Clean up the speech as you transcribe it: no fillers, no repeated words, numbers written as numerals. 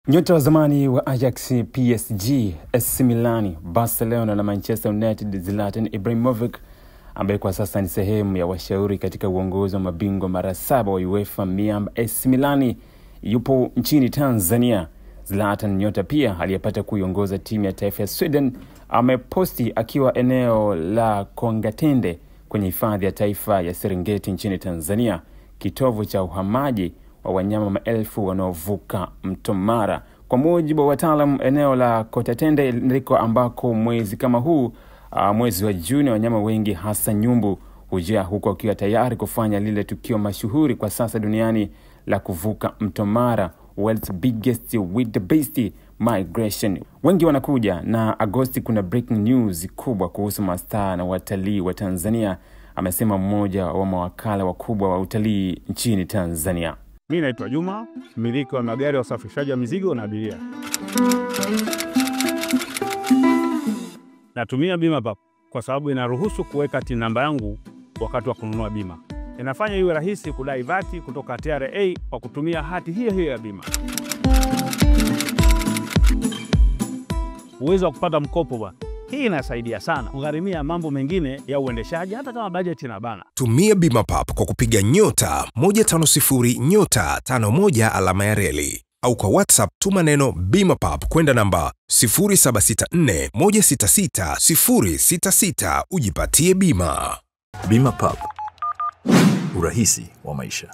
Nyota wa zamani wa Ajax, PSG, AC Milan, Barcelona na Manchester United Zlatan Ibrahimovic, ambaye kwa sasa ni sehemu ya washauri katika uongozi wa mabingwa mara 7 wa UEFA miamba AC Milan, yupo nchini Tanzania. Zlatan, nyota pia aliyepata kuiongoza timu ya taifa ya Sweden, ameposti akiwa eneo la Kongatende kwenye hifadhi ya taifa ya Serengeti nchini Tanzania, kitovu cha uhamaji wa wanyama maelfu wanaovuka mto Mara. Kwa mujibu wa wataalamu, eneo la Kongatende liko ambako mwezi kama huu, mwezi wa Juni, wanyama wengi hasa nyumbu hujia huko wakiwa tayari kufanya lile tukio mashuhuri kwa sasa duniani la kuvuka mto Mara, world's biggest with the best migration. Wengi wanakuja, na Agosti kuna breaking news kubwa kuhusu mastaa na watalii wa Tanzania, amesema mmoja wa mawakala wakubwa wa utalii nchini Tanzania. Mimi naitwa Juma, mmiliki wa magari ya usafirishaji wa mizigo na abiria. Natumia BimaPapp kwa sababu inaruhusu kuweka TIN namba yangu wakati wa kununua bima. Inafanya iwe rahisi kudai vati kutoka TRA kwa kutumia hati hiyo ya bima. Uwezo wa kupata mkopo bwana. Hii inasaidia sana kugharimia mambo mengine ya uendeshaji hata kama bajeti inabana. Tumia BimaPapp kwa kupiga *150*51 au kwa WhatsApp tuma neno BimaPapp kwenda namba 0764166066 ujipatie bima. BimaPapp, urahisi wa maisha.